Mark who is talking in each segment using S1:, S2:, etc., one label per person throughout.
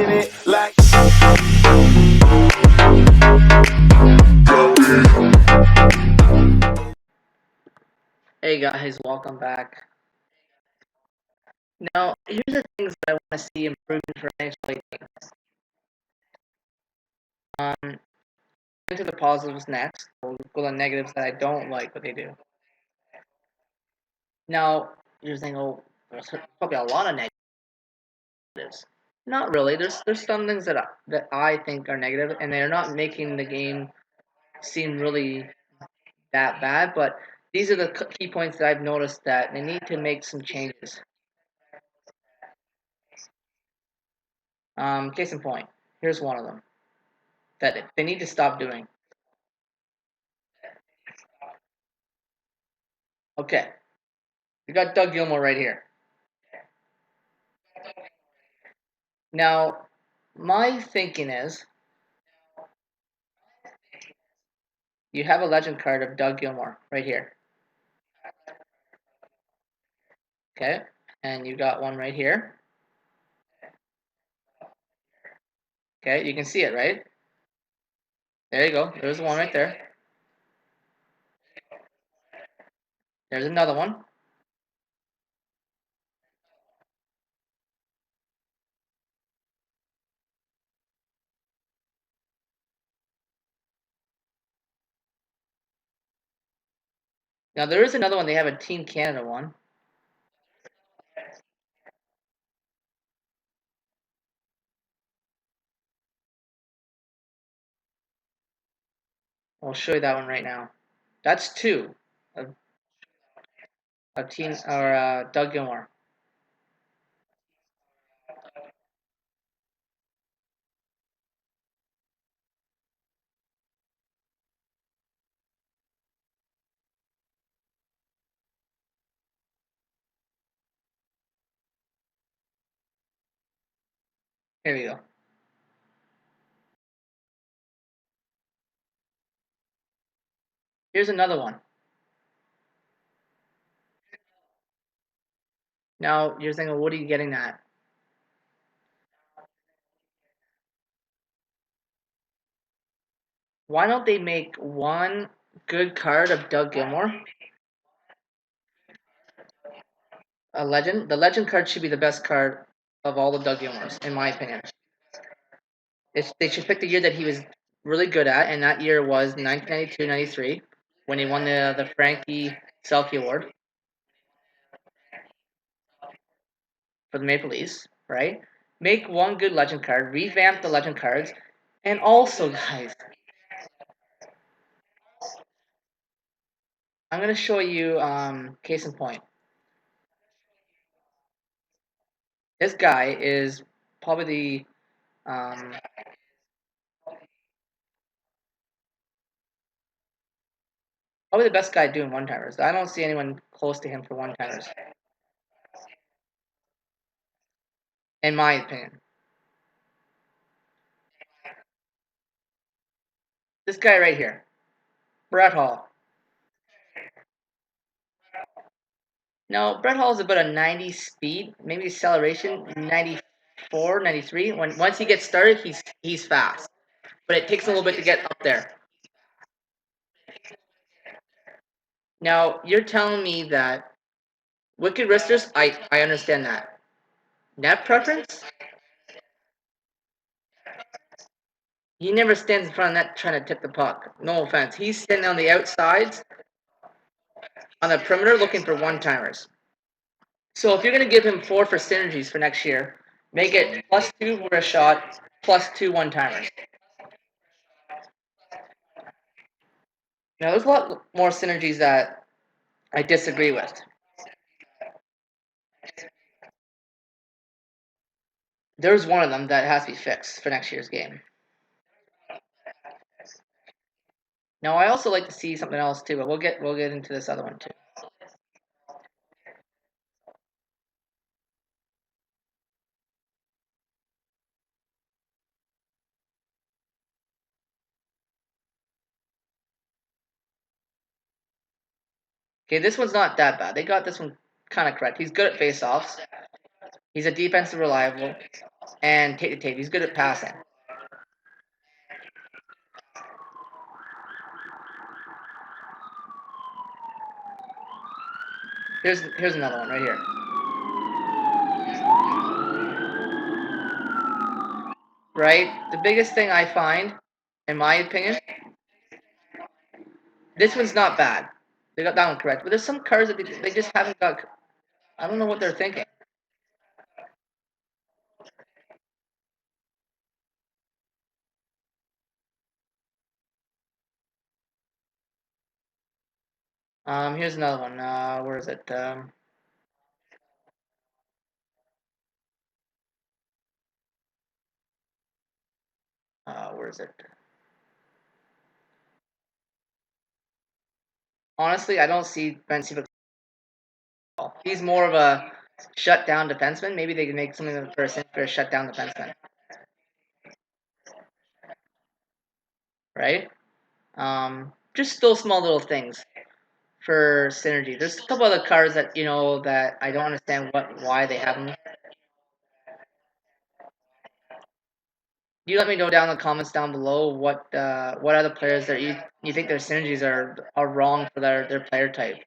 S1: spinning it like.
S2: Hey guys, welcome back. Now, here's the things that I want to see improvement for NHL 18. Into the positives next. We'll go to the negatives that I don't like what they do. Now, you're saying, oh, there's probably a lot of negatives. Not really. There's some things that I think are negative, and they're not making the game seem really that bad. But these are the key points that I've noticed that they need to make some changes. Case in point, here's one of them that they need to stop doing. Okay, we got Doug Gilmour right here. Now, my thinking is you have a legend card of Doug Gilmour right here. Okay, and you got one right here. Okay, you can see it, right? There you go. There's one right there. There's another one. Now, there is another one. They have a Team Canada one. I'll show you that one right now. That's two of Team or Doug Gilmour. Here we go. Here's another one. Now, you're thinking, what are you getting at? Why don't they make one good card of Doug Gilmour? A legend. The legend card should be the best card of all the Doug Gilmours, in my opinion. They should pick the year that he was really good at, and that year was 1992-93 when he won the Frankie Selke Award for the Maple Leafs, right? Make one good legend card, revamp the legend cards, and also, guys, I'm going to show you, case in point. This guy is probably the best guy doing one-timers. I don't see anyone close to him for one-timers, in my opinion. This guy right here, Brett Hall. No, Brett Hall is about a 90 speed, maybe acceleration 94, 93. Once he gets started, he's fast, but it takes a little bit to get up there. Now you're telling me that wicked wristers, I understand that. Net preference, he never stands in front of net trying to tip the puck. No offense, he's standing on the outsides on the perimeter looking for one-timers. So if you're going to give him 4 for synergies for next year, make it +2 for a shot, +2 one-timers. Now there's a lot more synergies that I disagree with. There's one of them that has to be fixed for next year's game. Now I also like to see something else too, but we'll get into this other one too. Okay, this one's not that bad. They got this one kind of correct. He's good at face-offs. He's a defensive reliable. and take the tape. He's good at passing. Here's another one right here. Right? The biggest thing I find, in my opinion, this one's not bad. They got that one correct. But there's some cards that they just haven't got. I don't know what they're thinking. Here's another one. Where is it? Where is it? Honestly, I don't see Ben Siva. He's more of a shutdown defenseman. Maybe they can make something for a shutdown defenseman, right? Just still small little things for synergy. There's a couple other cards that that I don't understand why they have them. You let me know down in the comments down below what other players that you think their synergies are wrong for their player type.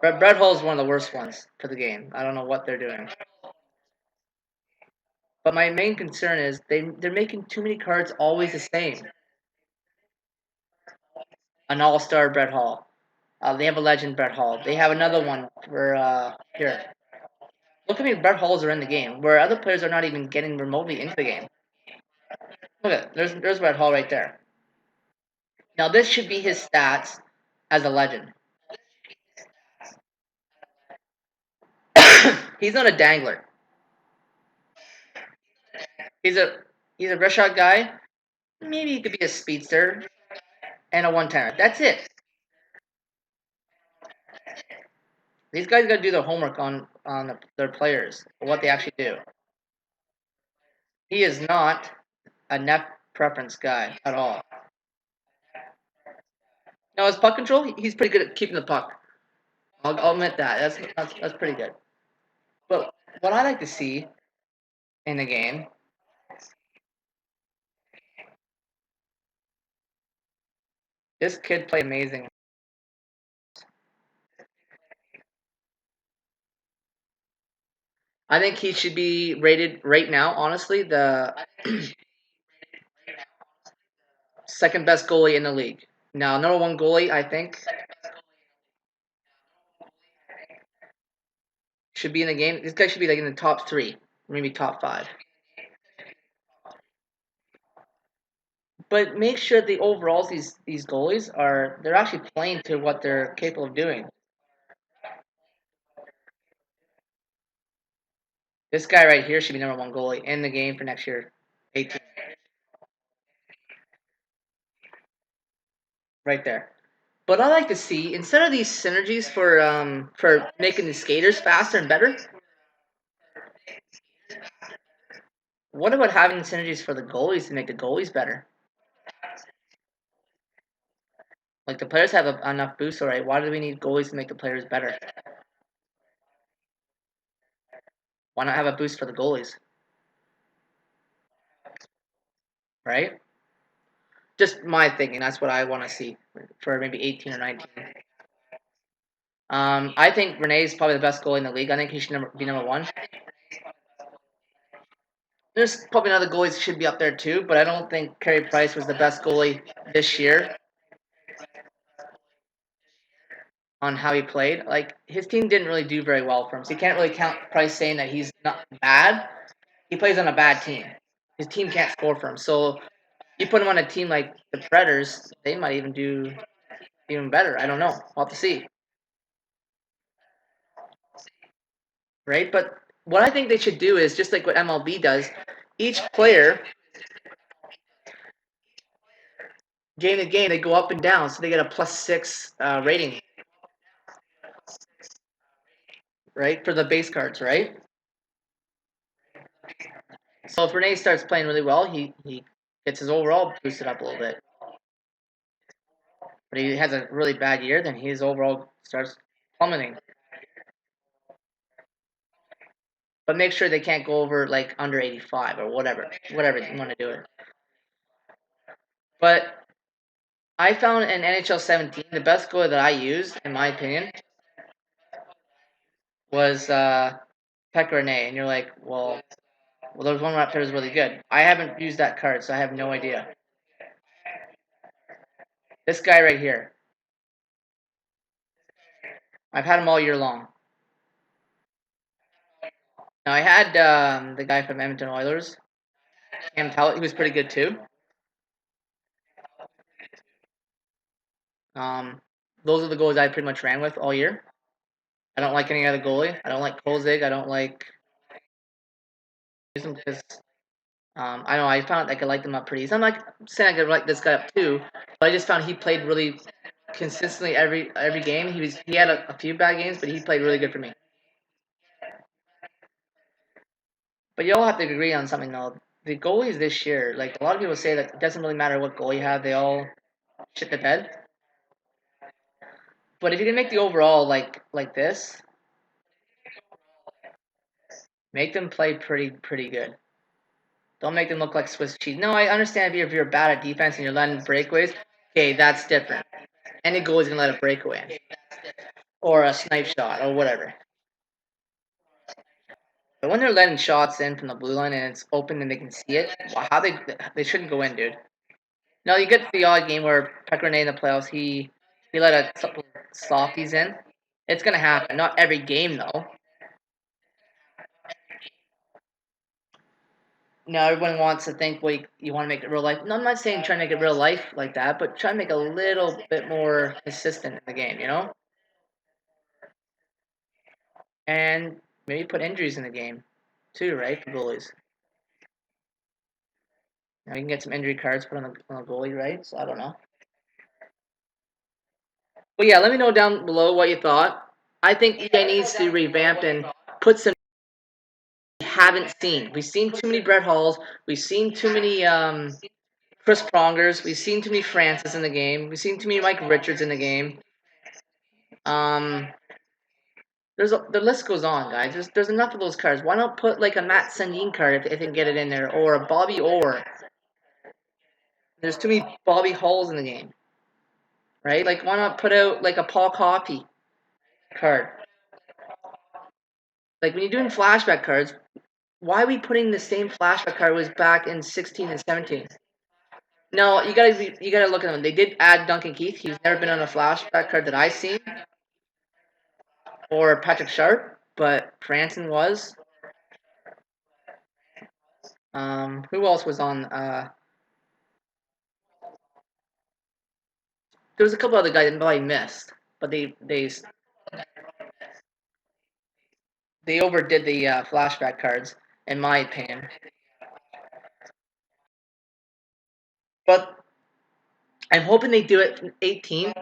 S2: Brett Hull is one of the worst ones for the game. I don't know what they're doing. But my main concern is they're making too many cards always the same. An all-star Brett Hall. They have a legend Brett Hall. They have another one for here. Look how many Brett Halls are in the game, where other players are not even getting remotely into the game. Look at there's Brett Hall right there. Now this should be his stats as a legend. He's not a dangler. He's a he's a rush shot guy. Maybe he could be a speedster and a one-timer. That's it. These guys got to do their homework on their players, what they actually do. He is not a net preference guy at all. Now his puck control, he's pretty good at keeping the puck. I'll admit that. That's pretty good. But what I like to see in the game, this kid played amazing. I think he should be rated right now. Honestly, the second best goalie in the league. Now, number one goalie, I think, should be in the game. This guy should be like in the top three, maybe top five. But make sure the overalls these goalies they're actually playing to what they're capable of doing. This guy right here should be number one goalie in the game for next year. 18. Right there. But I like to see instead of these synergies for making the skaters faster and better, what about having synergies for the goalies to make the goalies better? Like the players have enough boosts already. Why do we need goalies to make the players better? Why not have a boost for the goalies? Right? Just my thinking. That's what I want to see for maybe 18 or 19. I think Rene is probably the best goalie in the league. I think he should be number one. There's probably other goalies should be up there too, but I don't think Carey Price was the best goalie this year on how he played. Like his team didn't really do very well for him, so you can't really count Price saying that he's not bad. He plays on a bad team. His team can't score for him, so you put him on a team like the Predators, they might even do even better. I don't know. We'll have to see, right? But what I think they should do is just like what MLB does. Each player, game to game, they go up and down, so they get a +6 rating, right, for the base cards, right? So if Rene starts playing really well, he gets his overall boosted up a little bit. But he has a really bad year, then his overall starts plummeting. but make sure they can't go over like under 85 or whatever you want to do it. But I found in NHL 17 the best goalie that I used, in my opinion, was Pekka Rinne, and you're like, well, there was one up there was really good. I haven't used that card, so I have no idea. This guy right here, I've had him all year long. Now I had the guy from Edmonton Oilers, Cam Talbot. He was pretty good too. Those are the goalies I pretty much ran with all year. I don't like any other goalie. I don't like Kozig. I don't like him because I know I found I could light them up pretty easy. I'm like saying I could light this guy up too, but I just found he played really consistently every game. He had a few bad games, but he played really good for me. But you all have to agree on something though. The goalies this year, like a lot of people say that it doesn't really matter what goal you have, they all shit the bed. But if you can make the overall like this, make them play pretty good. Don't make them look like Swiss cheese. No, I understand if you're bad at defense and you're letting breakaways. Okay, that's different. Any goalie's gonna let a breakaway in. Or a snipe shot or whatever. But when they're letting shots in from the blue line and it's open and they can see it, how they shouldn't go in, dude. No, you get the odd game where Pekka Rinne in the playoffs he let a couple softies in. It's gonna happen. Not every game though. Now everyone wants to think, well, you want to make it real life. No, I'm not saying try to make it real life like that, but try to make it a little bit more consistent in the game, you know? And maybe put injuries in the game too, right? For goalies. Now you can get some injury cards put on the goalie, right? So I don't know. But yeah, let me know down below what you thought. I think EA needs to revamp and put some we haven't seen. We've seen too many Brett Halls. We've seen too many Chris Prongers. We've seen too many Francis in the game. We've seen too many Mike Richards in the game. Um, the list goes on, guys. There's enough of those cards. Why not put like a Matt Sundin card if they can get it in there, or a Bobby Orr? There's too many Bobby Halls in the game, right? Like, why not put out like a Paul Coffey card? Like when you're doing flashback cards, why are we putting the same flashback card was back in 16 and 17? No, you gotta look at them. They did add Duncan Keith. He's never been on a flashback card that I've seen, or Patrick Sharp, but Franson was. Who else was on? There was a couple other guys that I missed, but they overdid the flashback cards, in my opinion. But I'm hoping they do it from 18.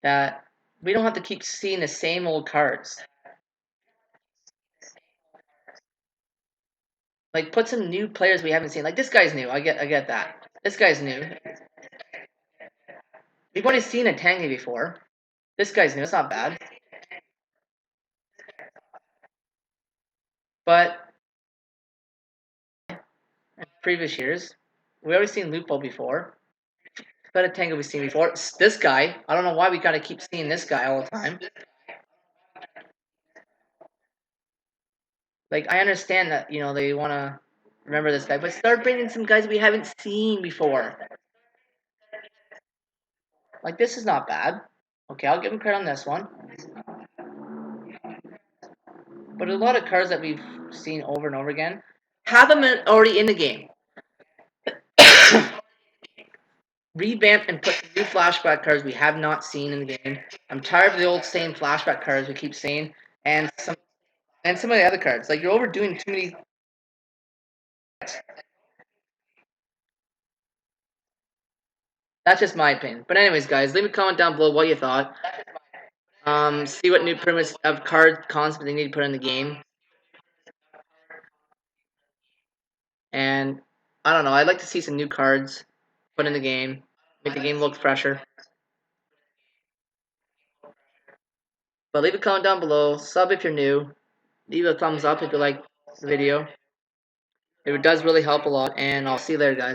S2: That we don't have to keep seeing the same old cards. Like put some new players we haven't seen. Like this guy's new. I get that. This guy's new. We've already seen a Tangy before. This guy's new. It's not bad. But in previous years, we already seen Lupo before. But a Tango we've seen before. It's this guy. I don't know why we gotta keep seeing this guy all the time. Like I understand that they want to remember this guy, but start bringing some guys we haven't seen before. Like this is not bad. Okay, I'll give him credit on this one. But a lot of cards that we've seen over and over again have them already in the game. Revamp and put new flashback cards we have not seen in the game. I'm tired of the old same flashback cards we keep seeing, and some of the other cards. Like you're overdoing too many. That's just my opinion. But anyways, guys, leave a comment down below what you thought. See what new premise of card concept they need to put in the game. And I don't know. I'd like to see some new cards put in the game, make the game look fresher. But leave a comment down below. Sub if you're new. Leave a thumbs up if you like the video. It does really help a lot. And I'll see you later, guys.